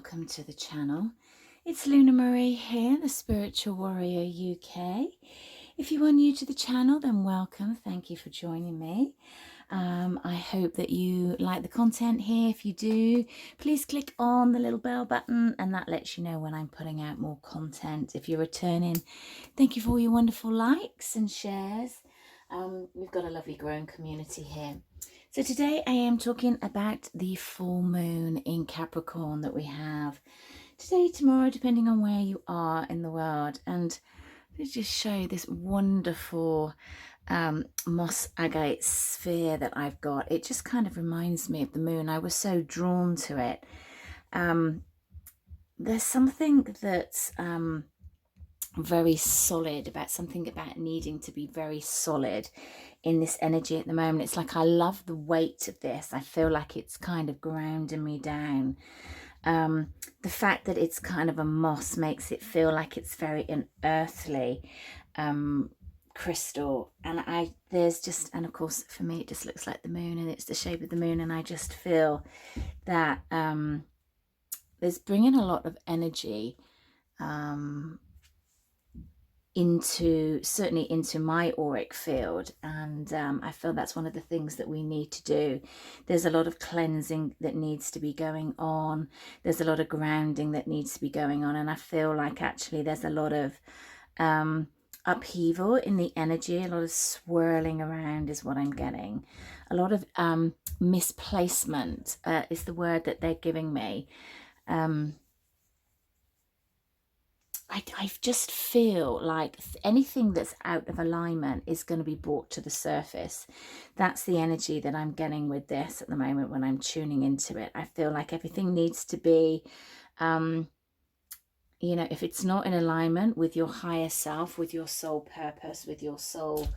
welcome to the channel. It's Luna Marie here, the Spiritual Warrior UK. If you are new to the channel, then welcome. Thank you for joining me. I hope that you like the content here. If you do, please click on the little bell button and that lets you know when I'm putting out more content. If you're returning, thank you for all your wonderful likes and shares. We've got a lovely growing community here. So today I am talking about the full moon in Capricorn that we have today, tomorrow, depending on where you are in the world. And let's just show you this wonderful moss agate sphere that I've got. It just kind of reminds me of the moon. I was so drawn to it. There's something that's very solid about needing to be very solid in this energy at the moment. It's like I love the weight of this. I feel like it's kind of grounding me down. The fact that it's kind of a moss makes it feel like it's very an earthly crystal, and there's just, and of course for me it just looks like the moon and it's the shape of the moon, and I just feel that there's bringing a lot of energy certainly into my auric field, and I feel that's one of the things that we need to do. There's a lot of cleansing that needs to be going on. There's a lot of grounding that needs to be going on, and I feel like actually there's a lot of upheaval in the energy. A lot of swirling around is what I'm getting. A lot of misplacement is the word that they're giving me. I just feel like anything that's out of alignment is going to be brought to the surface. That's the energy that I'm getting with this at the moment when I'm tuning into it. I feel like everything needs to be, you know, if it's not in alignment with your higher self, with your soul purpose, with your soul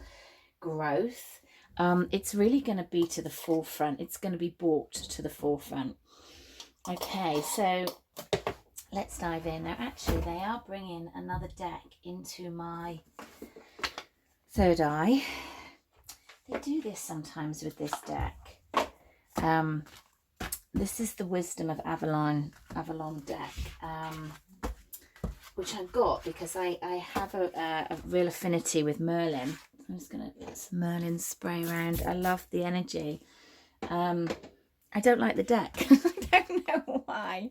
growth, it's really going to be to the forefront. It's going to be brought to the forefront. Okay, so let's dive in. Now, actually, they are bringing another deck into my third eye. They do this sometimes with this deck. This is the Wisdom of Avalon deck, which I've got because I have a real affinity with Merlin. I'm just going to let some Merlin spray around. I love the energy. I don't like the deck. I don't know why.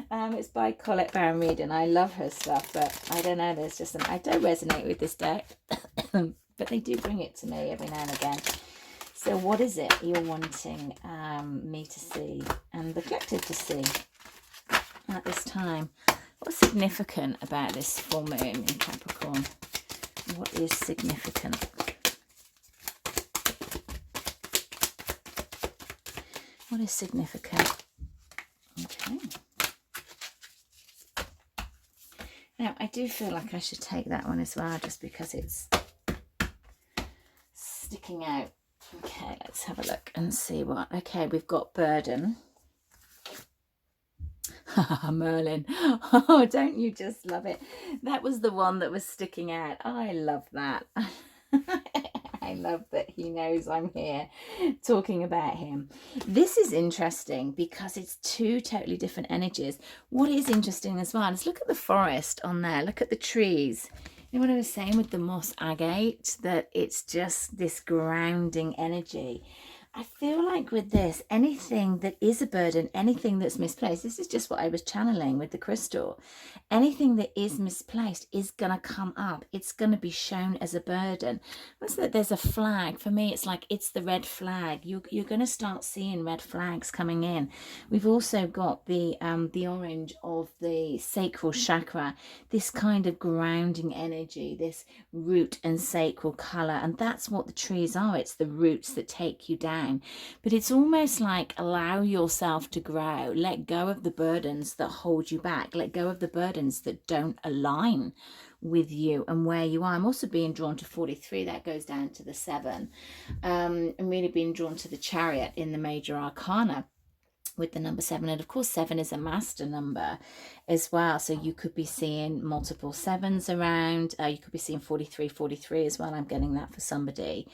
It's by Colette Baron Reid and I love her stuff, but I don't know, there's just I don't resonate with this deck. But they do bring it to me every now and again. So what is it you're wanting me to see and the collective to see at this time? What's significant about this full moon in Capricorn? What is significant? What is significant? Okay. Now, I do feel like I should take that one as well, just because it's sticking out. Okay, let's have a look and see what. Okay, we've got burden. Merlin. Oh, don't you just love it? That was the one that was sticking out. I love that. I love that he knows I'm here talking about him. This is interesting because it's two totally different energies. What is interesting as well is look at the forest on there. Look at the trees. You know what I was saying with the moss agate, that it's just this grounding energy. I feel like with this, anything that is a burden, anything that's misplaced, this is just what I was channeling with the crystal. Anything that is misplaced is going to come up. It's going to be shown as a burden. Once that there's a flag, for me, it's like it's the red flag. You're going to start seeing red flags coming in. We've also got the orange of the sacral chakra, this kind of grounding energy, this root and sacral color. And that's what the trees are. It's the roots that take you down. But it's almost like allow yourself to grow, let go of the burdens that hold you back, let go of the burdens that don't align with you and where you are. I'm also being drawn to 43, that goes down to the 7. I'm really being drawn to the Chariot in the major arcana. with the number 7. And of course 7 is a master number as well, so you could be seeing multiple 7s around. You could be seeing 43 as well. I'm getting that for somebody.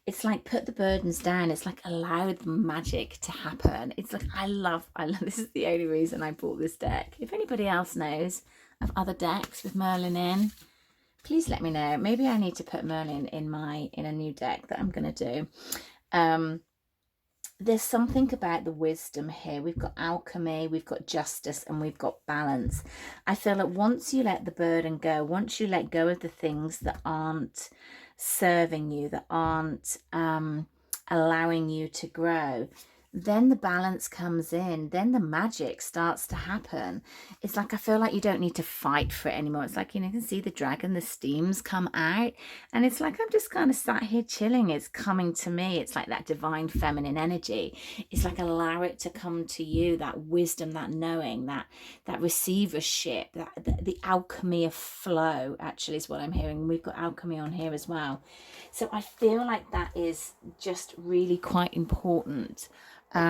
It's like put the burdens down. It's like allow the magic to happen. It's like I love this is the only reason I bought this deck. If anybody else knows of other decks with Merlin in, please let me know. Maybe I need to put Merlin in a new deck that I'm going to do. There's something about the wisdom here. We've got alchemy, we've got justice, and we've got balance. I feel that once you let the burden go, once you let go of the things that aren't serving you, that aren't allowing you to grow, then the balance comes in, then the magic starts to happen. It's like I feel like you don't need to fight for it anymore. It's like, you know, you can see the dragon, the steams come out, and it's like I'm just kind of sat here chilling. It's coming to me. It's like that divine feminine energy. It's like allow it to come to you, that wisdom, that knowing, that receivership, that the alchemy of flow actually is what I'm hearing. We've got alchemy on here as well. So I feel like that is just really quite important. At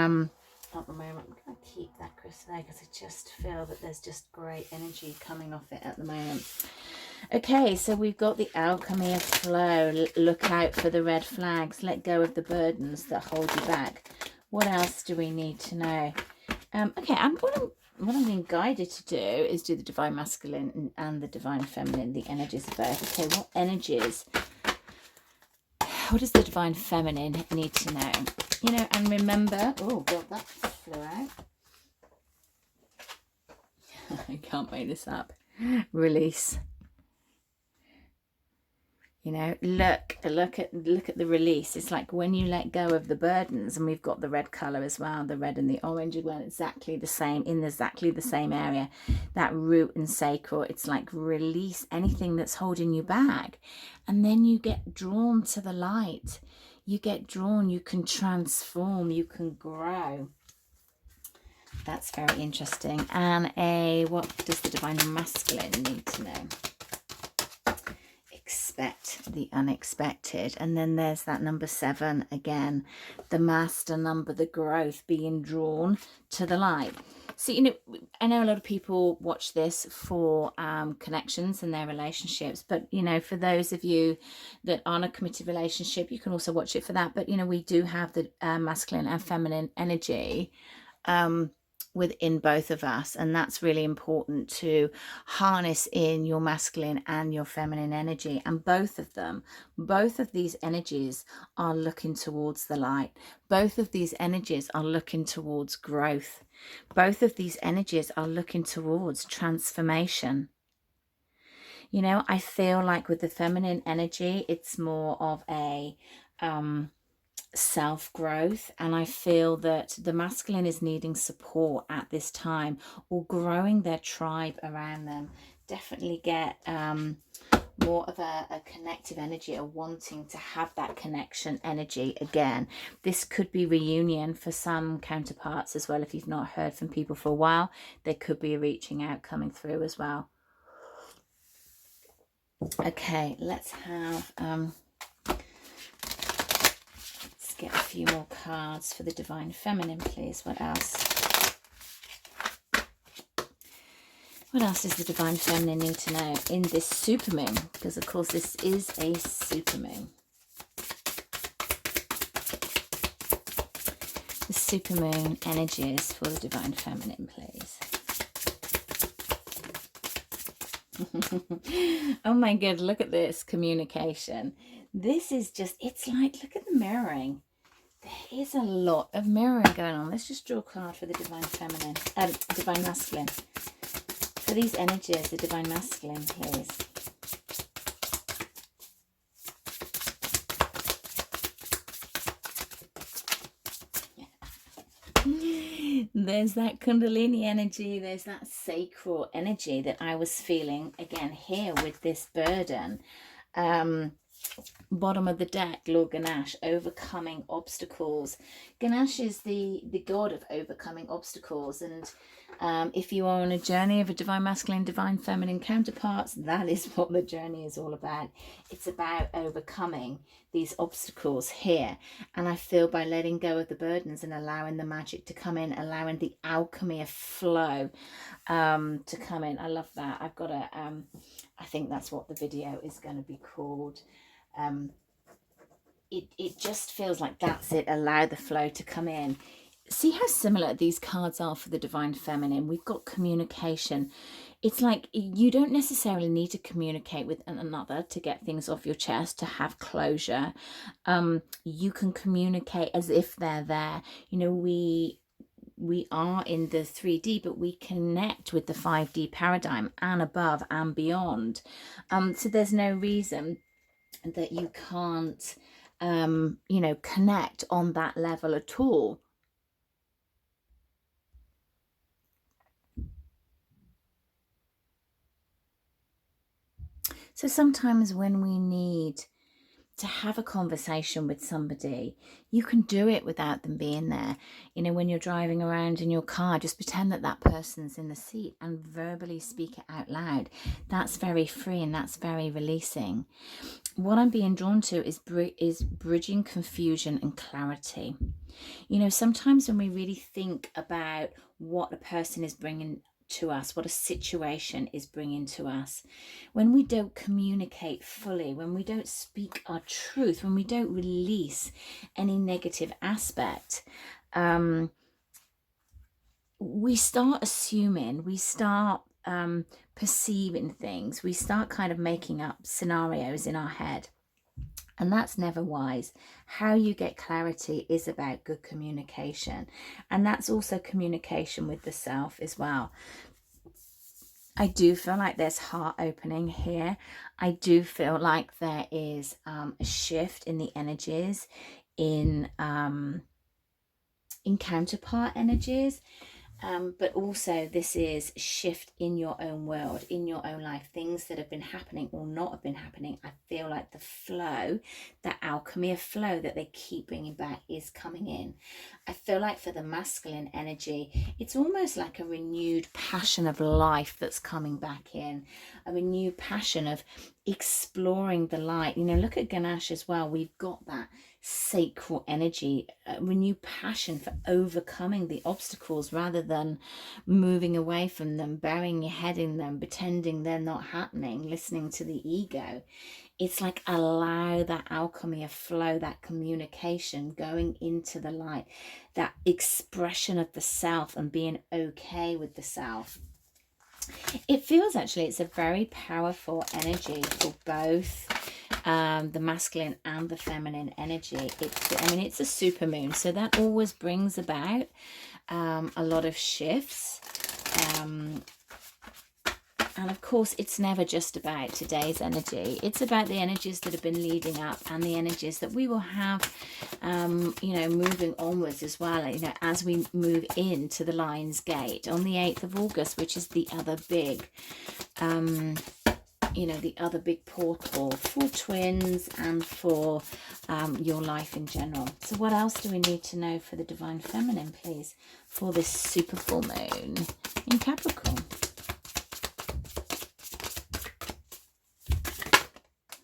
the moment, I'm going to keep that crystal there because I just feel that there's just great energy coming off it at the moment. Okay, so we've got the alchemy of flow. Look out for the red flags. Let go of the burdens that hold you back. What else do we need to know? Okay, what I'm being guided to do is do the divine masculine and the divine feminine, the energies of both. Okay, what energies? What does the divine feminine need to know? You know, and remember, oh God, that flew out. I can't make this up. Release. You know, look at the release. It's like when you let go of the burdens, and we've got the red color as well, the red and the orange as well, exactly the same, in exactly the same area, that root and sacral. It's like release anything that's holding you back, and then you get drawn to the light. You get drawn, you can transform, you can grow. That's very interesting. And what does the divine masculine need to know? Expect the unexpected. And then there's that number 7 again, the master number, the growth, being drawn to the light. So, you know, I know a lot of people watch this for connections and their relationships, but, you know, for those of you that aren't a committed relationship, you can also watch it for that. But, you know, we do have the masculine and feminine energy within both of us, and that's really important to harness in your masculine and your feminine energy. And both of these energies are looking towards the light. Both of these energies are looking towards growth. Both of these energies are looking towards transformation. You know, I feel like with the feminine energy, it's more of a self-growth, and I feel that the masculine is needing support at this time, or growing their tribe around them. Definitely get more of a connective energy, a wanting to have that connection energy again. This could be reunion for some counterparts as well. If you've not heard from people for a while, there could be a reaching out coming through as well. Okay, let's have get a few more cards for the divine feminine, please. What else? What else does the divine feminine need to know in this supermoon? Because of course this is a supermoon. The supermoon energies for the divine feminine, please. Oh my god, look at this communication. This is just, it's like, look at the mirroring. There is a lot of mirroring going on. Let's just draw a card for the divine feminine, divine masculine. For these energies, the divine masculine, please. There's that Kundalini energy, there's that sacral energy that I was feeling again here with this burden. bottom of the deck, Lord Ganesh, overcoming obstacles. Ganesh is the god of overcoming obstacles, and if you are on a journey of a divine masculine, divine feminine counterparts, that is what the journey is all about. It's about overcoming these obstacles here, and I feel by letting go of the burdens and allowing the magic to come in, allowing the alchemy of flow to come in. I love that. I've got a I think that's what the video is going to be called. It just feels like that's it. Allow the flow to come in. See how similar these cards are for the divine feminine. We've got communication. It's like you don't necessarily need to communicate with another to get things off your chest, to have closure. You can communicate as if they're there. You know, we are in the 3D, but we connect with the 5D paradigm and above and beyond. So there's no reason that you can't you know, connect on that level at all. So sometimes when we need to have a conversation with somebody, you can do it without them being there. You know, when you're driving around in your car, just pretend that that person's in the seat and verbally speak it out loud. That's very free and that's very releasing. What I'm being drawn to is bridging confusion and clarity. You know, sometimes when we really think about what a person is bringing to us, what a situation is bringing to us, when we don't communicate fully, when we don't speak our truth, when we don't release any negative aspect, we start assuming, we start perceiving things, we start kind of making up scenarios in our head. And that's never wise. How you get clarity is about good communication. And that's also communication with the self as well. I do feel like there's heart opening here. I do feel like there is a shift in the energies, in counterpart energies. But also this is shift in your own world, in your own life, things that have been happening or not have been happening. I feel like the flow, that alchemy of flow that they keep bringing back is coming in. I feel like for the masculine energy, it's almost like a renewed passion of life that's coming back in, a renewed passion of exploring the light. You know, look at Ganesh as well. We've got that sacral energy, a renewed passion for overcoming the obstacles rather than moving away from them, burying your head in them, pretending they're not happening, listening to the ego. It's like allow that alchemy of flow, that communication, going into the light, that expression of the self and being okay with the self. It feels actually it's a very powerful energy for both the masculine and the feminine energy. It's a super moon, so that always brings about a lot of shifts. And of course, it's never just about today's energy. It's about the energies that have been leading up and the energies that we will have, you know, moving onwards as well, you know, as we move into the Lion's Gate on the 8th of August, which is the other big, you know, the other big portal for twins and for your life in general. So what else do we need to know for the divine feminine, please, for this super full moon in Capricorn?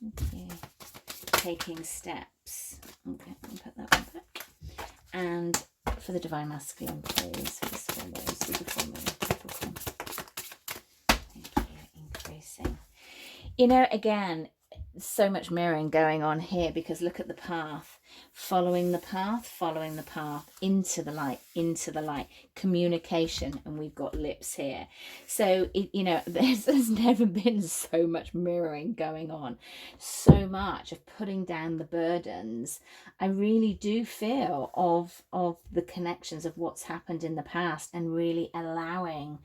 Okay, taking steps. Okay, I'll put that one back. And for the divine masculine, please, for this full moon, super full moon, Capricorn. Thank you, increasing. You know, again, so much mirroring going on here, because look at the path, following the path into the light, communication, and we've got lips here. So you know, there's never been so much mirroring going on, so much of putting down the burdens. I really do feel of the connections of what's happened in the past and really allowing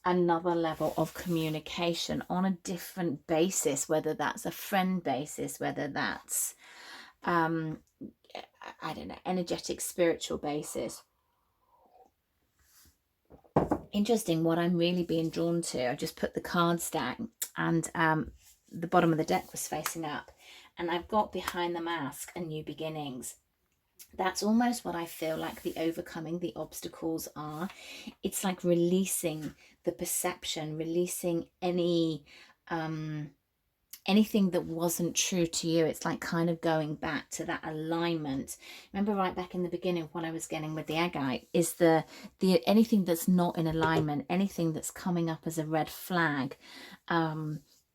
another level of communication on a different basis, whether that's a friend basis, whether that's I don't know, energetic, spiritual basis. Interesting, what I'm really being drawn to, I just put the cards down, and the bottom of the deck was facing up, and I've got behind the mask a new beginnings. That's almost what I feel like the overcoming the obstacles are. It's like releasing the perception, releasing any anything that wasn't true to you. It's like kind of going back to that alignment. Remember right back in the beginning, what I was getting with the agate is the anything that's not in alignment, anything that's coming up as a red flag,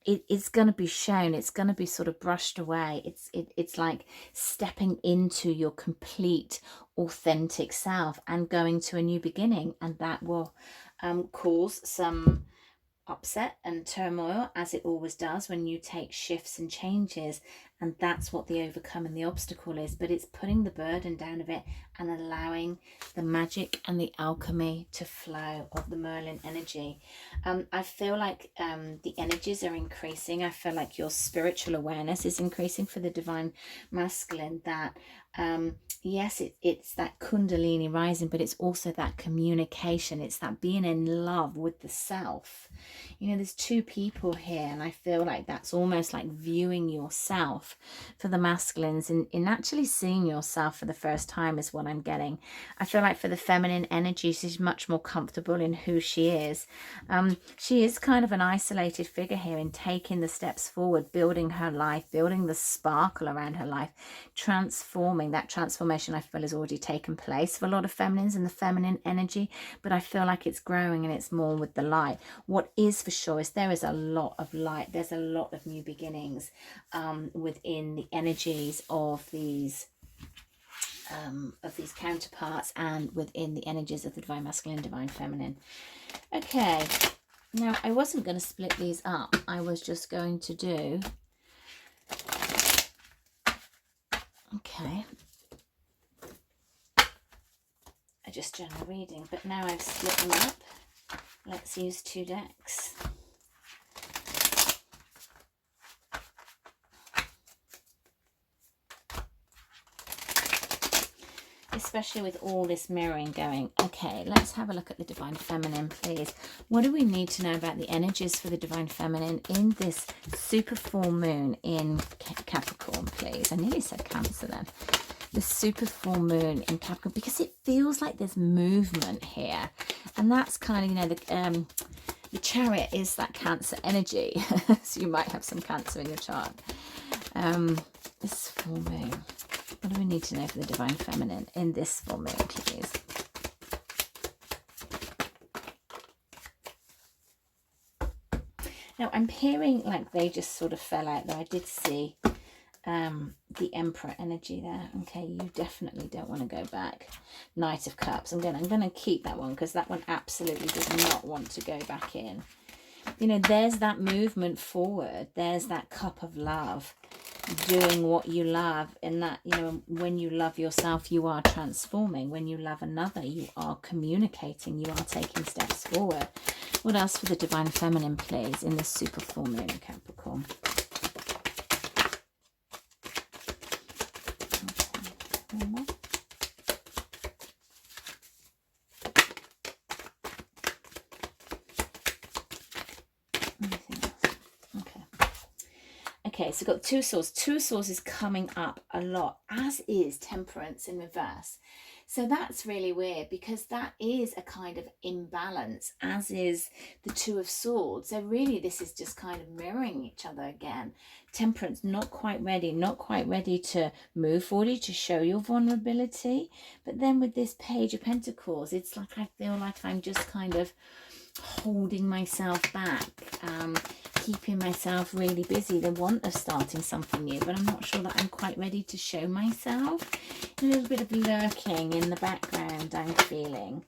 it's going to be shown. It's going to be sort of brushed away. It's like stepping into your complete authentic self and going to a new beginning, and that will cause some upset and turmoil, as it always does when you take shifts and changes. And that's what the overcoming the obstacle is. But it's putting the burden down of it and allowing the magic and the alchemy to flow of the Merlin energy. I feel like the energies are increasing. I feel like your spiritual awareness is increasing for the divine masculine. That yes, it's that kundalini rising, but it's also that communication. It's that being in love with the self. You know, there's two people here, and I feel like that's almost like viewing yourself for the masculines, in actually seeing yourself for the first time is what I'm getting. I feel like for the feminine energy, she's much more comfortable in who she is. She is kind of an isolated figure here in taking the steps forward, building her life, building the sparkle around her life, transforming. That transformation I feel has already taken place for a lot of feminines in the feminine energy, but I feel like it's growing and it's more with the light. What is for sure is there is a lot of light. There's a lot of new beginnings within the energies of these counterparts, and within the energies of the divine masculine, divine feminine. Okay, now I wasn't going to split these up. I was just going to do, okay, just general reading, but now I've split them up. Let's use 2 decks. Especially with all this mirroring going. Okay, let's have a look at the divine feminine, please. What do we need to know about the energies for the divine feminine in this super full moon in Capricorn, please? I nearly said Cancer then. The super full moon in Capricorn, because it feels like there's movement here, and that's kind of, you know, the Chariot is that Cancer energy. So you might have some Cancer in your chart. This full moon, what do we need to know for the divine feminine in this full moon, please? Now I'm hearing like they just sort of fell out, though I did see the Emperor energy there. Okay, you definitely don't want to go back. Knight of Cups. I'm gonna keep that one, because that one absolutely does not want to go back in. You know, there's that movement forward. There's that cup of love, doing what you love, and that, you know, when you love yourself, you are transforming. When you love another, you are communicating. You are taking steps forward. What else for the divine feminine, please, in this super full moon in Capricorn? Okay, so we've got 2 Swords. 2 Swords is coming up a lot, as is Temperance in reverse. So that's really weird, because that is a kind of imbalance, as is the 2 of Swords. So really this is just kind of mirroring each other again. Temperance, not quite ready to move forward, to show your vulnerability. But then with this Page of Pentacles, it's like I feel like I'm just kind of holding myself back, keeping myself really busy, the want of starting something new, but I'm not sure that I'm quite ready to show myself. A little bit of lurking in the background I'm feeling.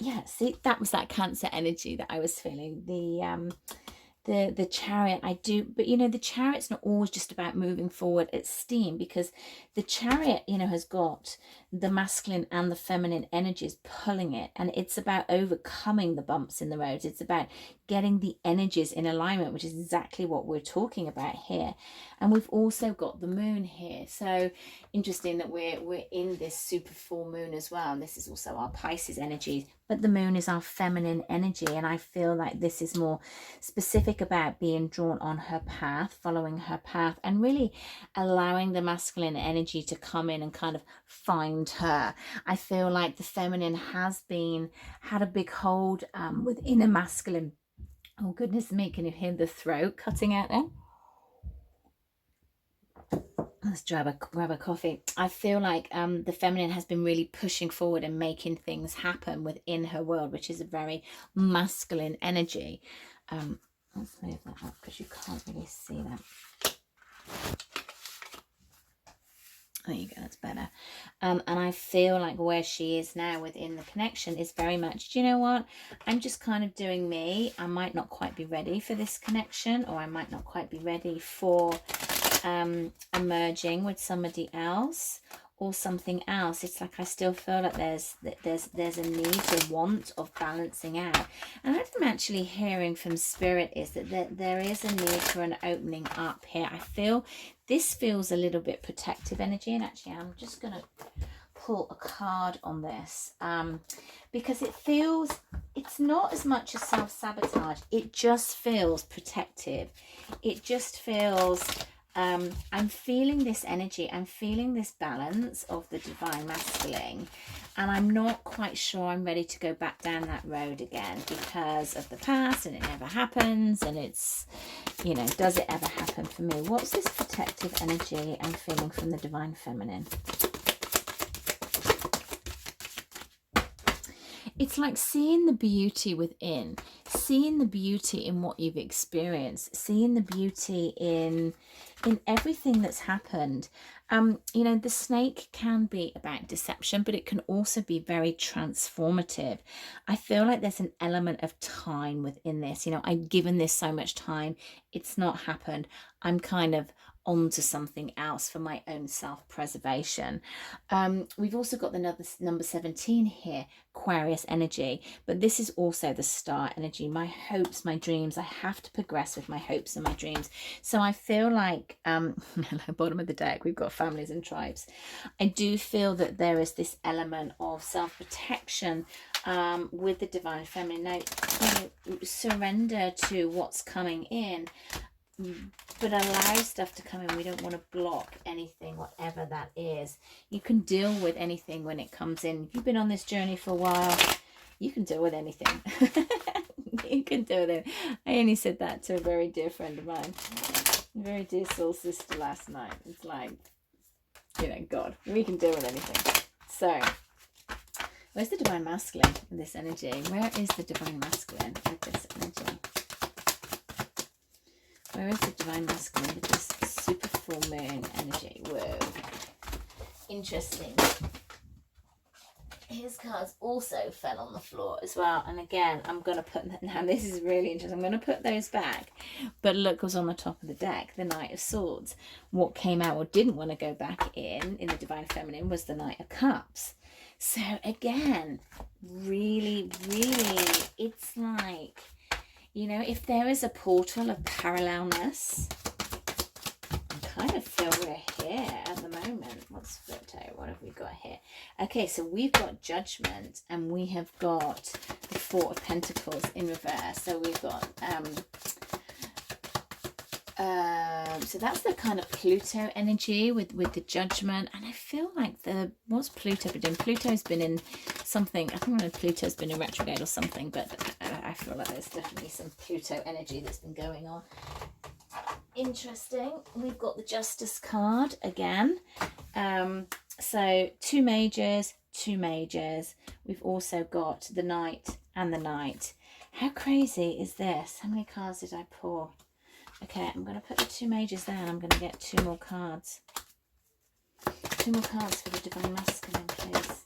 Yeah, see, that was that Cancer energy that I was feeling. The Chariot, I do, but you know, the Chariot's not always just about moving forward at steam, because the Chariot, you know, has got the masculine and the feminine energies pulling it, and it's about overcoming the bumps in the road. It's about getting the energies in alignment, which is exactly what we're talking about here. And we've also got the moon here, so interesting that we're in this super full moon as well, and this is also our Pisces energy, but the moon is our feminine energy. And I feel like this is more specific about being drawn on her path, following her path, and really allowing the masculine energy to come in and kind of find her. I feel like the feminine has had a big hold within a masculine. Oh goodness me, can you hear the throat cutting out there? Let's grab a coffee. I feel like the feminine has been really pushing forward and making things happen within her world, which is a very masculine energy. Let's move that up because you can't really see that. There you go, that's better. And I feel like where she is now within the connection is very much, do you know what? I'm just kind of doing me. I might not quite be ready for this connection, or I might not quite be ready for emerging with somebody else or something else. It's like I still feel like there's a need, a want of balancing out. And what I'm actually hearing from spirit is that there is a need for an opening up here. I feel this feels a little bit protective energy, and actually I'm just going to pull a card on this because it feels, it's not as much as self-sabotage, it just feels protective. It just feels I'm feeling this energy, I'm feeling this balance of the divine masculine, and I'm not quite sure I'm ready to go back down that road again because of the past, and it never happens, and it's, you know, does it ever happen for me? What's this protective energy I'm feeling from the divine feminine? It's like seeing the beauty within, seeing the beauty in what you've experienced, seeing the beauty in everything that's happened. You know, the snake can be about deception, but it can also be very transformative. I feel like there's an element of time within this. You know, I've given this so much time, it's not happened. I'm kind of onto something else for my own self-preservation. We've also got the number 17 here, Aquarius energy, but this is also the star energy, my hopes, my dreams. I have to progress with my hopes and my dreams. So I feel like bottom of the deck, we've got families and tribes. I do feel that there is this element of self-protection with the divine feminine. Now, surrender to what's coming in, but allow stuff to come in. We don't want to block anything, whatever that is. You can deal with anything when it comes in. If you've been on this journey for a while, you can deal with anything. You can deal with it. I only said that to a very dear friend of mine, a very dear soul sister last night. It's like, you know, God, we can deal with anything. So where's the divine masculine in this energy? Where is the divine masculine with this energy? Where is the divine masculine with this super full moon energy? Whoa. Interesting. His cards also fell on the floor as well. And again, I'm going to put that, now this is really interesting. I'm going to put those back. But look what's on the top of the deck, the Knight of Swords. What came out or didn't want to go back in the divine feminine was the Knight of Cups. So again, really, really, it's like, you know, if there is a portal of parallelness, I kind of feel we're here at the moment. Let's flip out. What have we got here? Okay, so we've got Judgment, and we have got the Four of Pentacles in reverse. So we've got, so that's the kind of Pluto energy with the Judgment. And I feel like what's Pluto been doing? Pluto's been in something, I think Pluto's been in retrograde or something, but I feel like there's definitely some Pluto energy that's been going on. Interesting. We've got the Justice card again. So two majors. We've also got the Knight and the Knight. How crazy is this? How many cards did I pull? Okay, I'm going to put the two majors there, and I'm going to get two more cards. Two more cards for the divine masculine, please.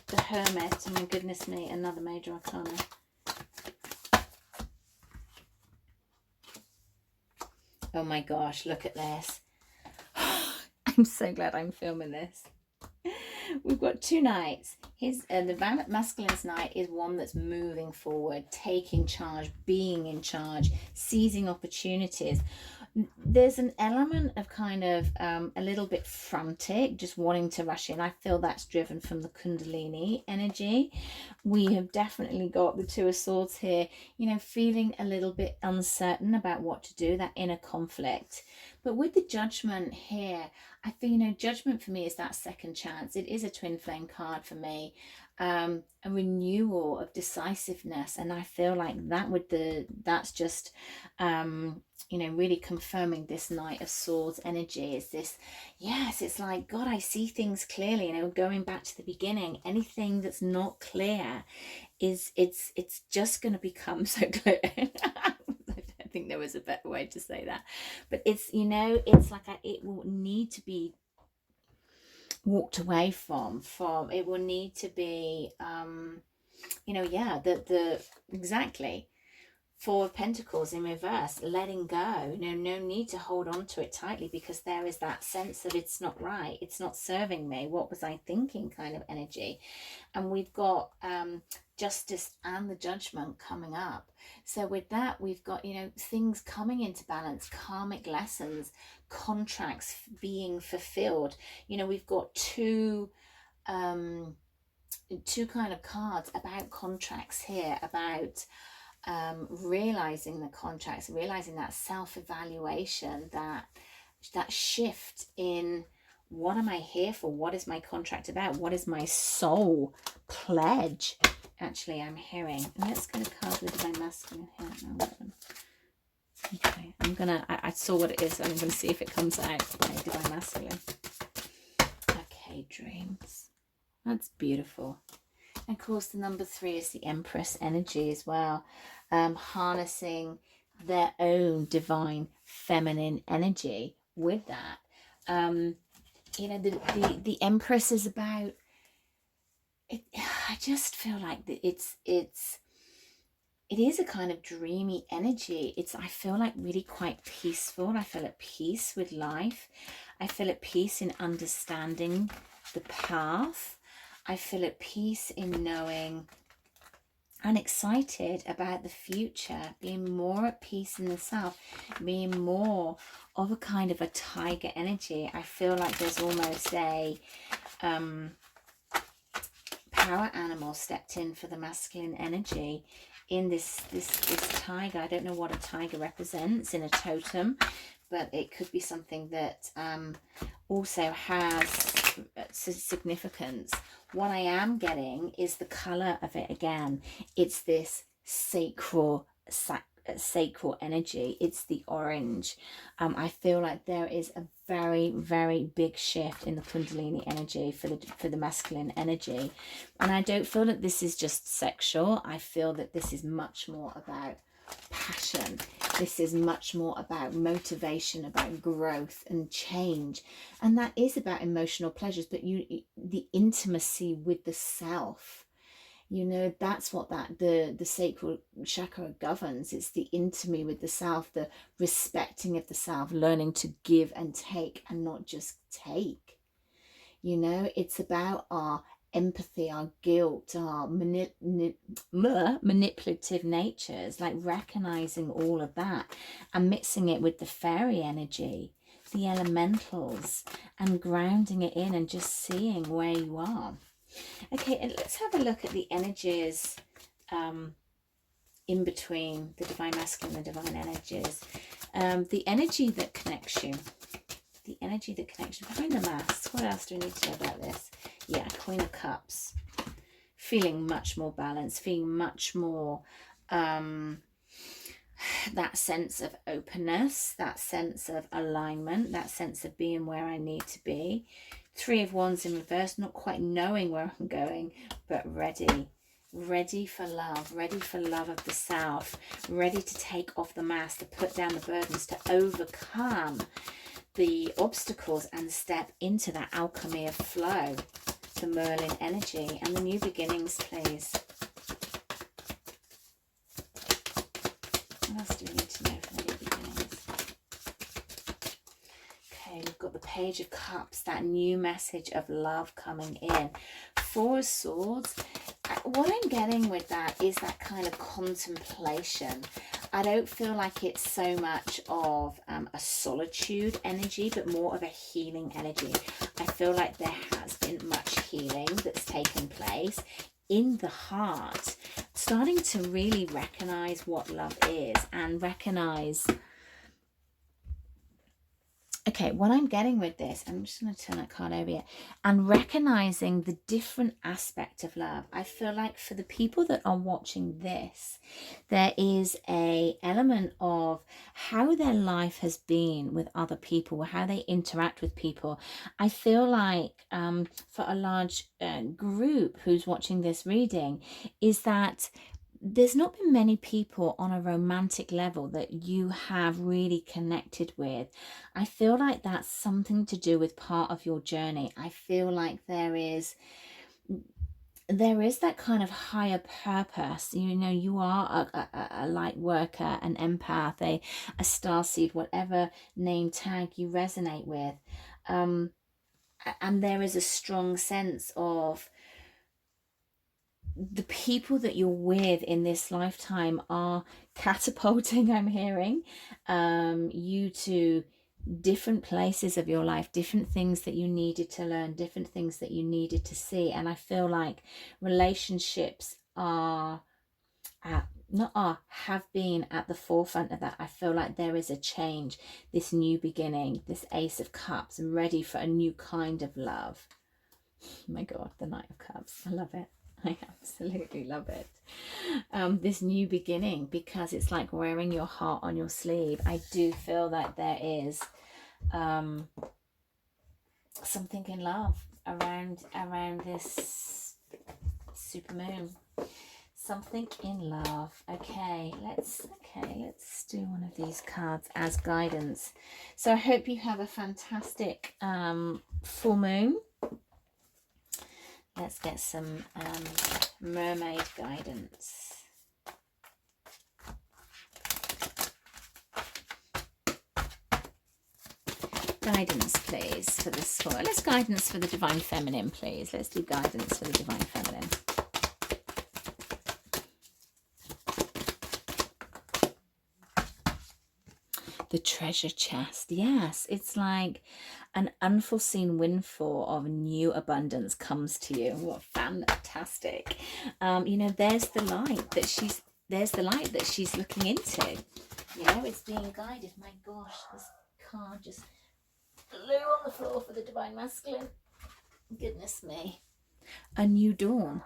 The Hermit, oh my goodness me, another major arcana. Oh my gosh, look at this. I'm so glad I'm filming this. We've got two knights. The masculine's knight is one that's moving forward, taking charge, being in charge, seizing opportunities. There's an element of kind of a little bit frantic, just wanting to rush in. I feel that's driven from the Kundalini energy. We have definitely got the Two of Swords here, you know, feeling a little bit uncertain about what to do, that inner conflict. But with the Judgment here, I feel, you know, Judgment for me is that second chance. It is a twin flame card for me. A renewal of decisiveness, and I feel like that's just you know, really confirming this Knight of Swords energy. Is this, yes, it's like, God, I see things clearly. You know, going back to the beginning, anything that's not clear it's just going to become so clear. I think there was a better way to say that, but it's, you know, it's like it will need to be walked away from it will need to be you know, yeah, the exactly. Four of Pentacles in reverse, letting go. No need to hold on to it tightly, because there is that sense of it's not right, it's not serving me, what was I thinking kind of energy. And we've got Justice and the Judgment coming up. So with that, we've got, you know, things coming into balance, karmic lessons, contracts being fulfilled. You know, we've got two kind of cards about contracts here, about realizing the contracts, realizing that self-evaluation, that shift in what am I here for, what is my contract about, what is my soul pledge. Actually, I'm hearing, let's get a card with Divine Masculine here. Okay, I saw what it is, I'm gonna see if it comes out by Divine Masculine. Okay, dreams, that's beautiful. And of course, the number 3 is the Empress energy as well, harnessing their own divine feminine energy with that. You know, the Empress is about it. I just feel like it is a kind of dreamy energy. I feel like really quite peaceful. I feel at peace with life. I feel at peace in understanding the path. I feel at peace in knowing and excited about the future, being more at peace in the self, being more of a kind of a tiger energy. I feel like there's almost a power animal stepped in for the masculine energy in this tiger. I don't know what a tiger represents in a totem, but it could be something that also has significance. What I am getting is the color of it again. It's this sacral energy. It's the orange. I feel like there is a very, very big shift in the Kundalini energy for the masculine energy, and I don't feel that this is just sexual. I feel that this is much more about passion. This is much more about motivation, about growth and change, and that is about emotional pleasures, but the intimacy with the self, you know, that's what the sacral chakra governs. It's the intimacy with the self, the respecting of the self, learning to give and take and not just take. You know, it's about our empathy, our guilt, our manipulative natures, like recognizing all of that and mixing it with the fairy energy, the elementals, and grounding it in and just seeing where you are. Okay, and let's have a look at the energies in between the divine masculine and the divine energies. The energy that connects you. The energy that connects you behind the mask. What else do we need to know about this? Yeah, Queen of Cups. Feeling much more balanced, feeling much more that sense of openness, that sense of alignment, that sense of being where I need to be. 3 of Wands in reverse, not quite knowing where I'm going, but ready for love, ready for love of the self, ready to take off the mask, to put down the burdens, to overcome the obstacles and step into that alchemy of flow, the Merlin energy. And the new beginnings, please. What else do we need to know for the new beginnings? Okay, we've got the Page of Cups, that new message of love coming in. Four of Swords. What I'm getting with that is that kind of contemplation. I don't feel like it's so much of a solitude energy, but more of a healing energy. I feel like there has been much healing that's taken place in the heart, starting to really recognize what love is and recognize, okay, what I'm getting with this, I'm just going to turn that card over here, and recognizing the different aspect of love. I feel like for the people that are watching this, there is a element of how their life has been with other people, how they interact with people. I feel like for a large group who's watching this reading, is that there's not been many people on a romantic level that you have really connected with. I feel like that's something to do with part of your journey. I feel like there is that kind of higher purpose. You know, you are a light worker, an empath, a starseed, whatever name tag you resonate with. And there is a strong sense of the people that you're with in this lifetime are catapulting, I'm hearing, you to different places of your life, different things that you needed to learn, different things that you needed to see. And I feel like relationships have been at the forefront of that. I feel like there is a change, this new beginning, this Ace of Cups, and ready for a new kind of love. Oh my God, the Knight of Cups. I love it. I absolutely love it. This new beginning, because it's like wearing your heart on your sleeve. I do feel that there is something in love around this super moon. Something in love. Okay, let's do one of these cards as guidance. So I hope you have a fantastic full moon. Let's get some mermaid guidance. Guidance, please, for this one. Let's guidance for the Divine Feminine, please. Let's do guidance for the Divine Feminine. The treasure chest. Yes, it's like an unforeseen windfall of new abundance comes to you. What fantastic. You know, there's the light that she's looking into. You know, it's being guided. My gosh, this card just flew on the floor for the Divine Masculine. Goodness me. A new dawn.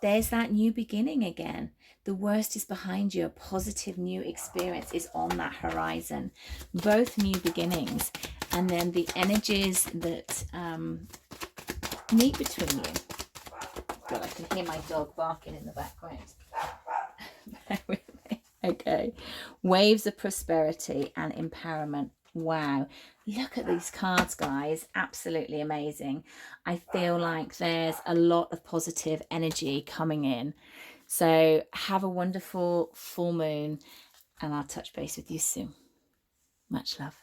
There's that new beginning again. The worst is behind you. A positive new experience is on that horizon. Both new beginnings. And then the energies that meet between you. God, I can hear my dog barking in the background. Bear with me. Okay. Waves of prosperity and empowerment. Wow. Look at these cards, guys. Absolutely amazing. I feel like there's a lot of positive energy coming in. So have a wonderful full moon, and I'll touch base with you soon. Much love.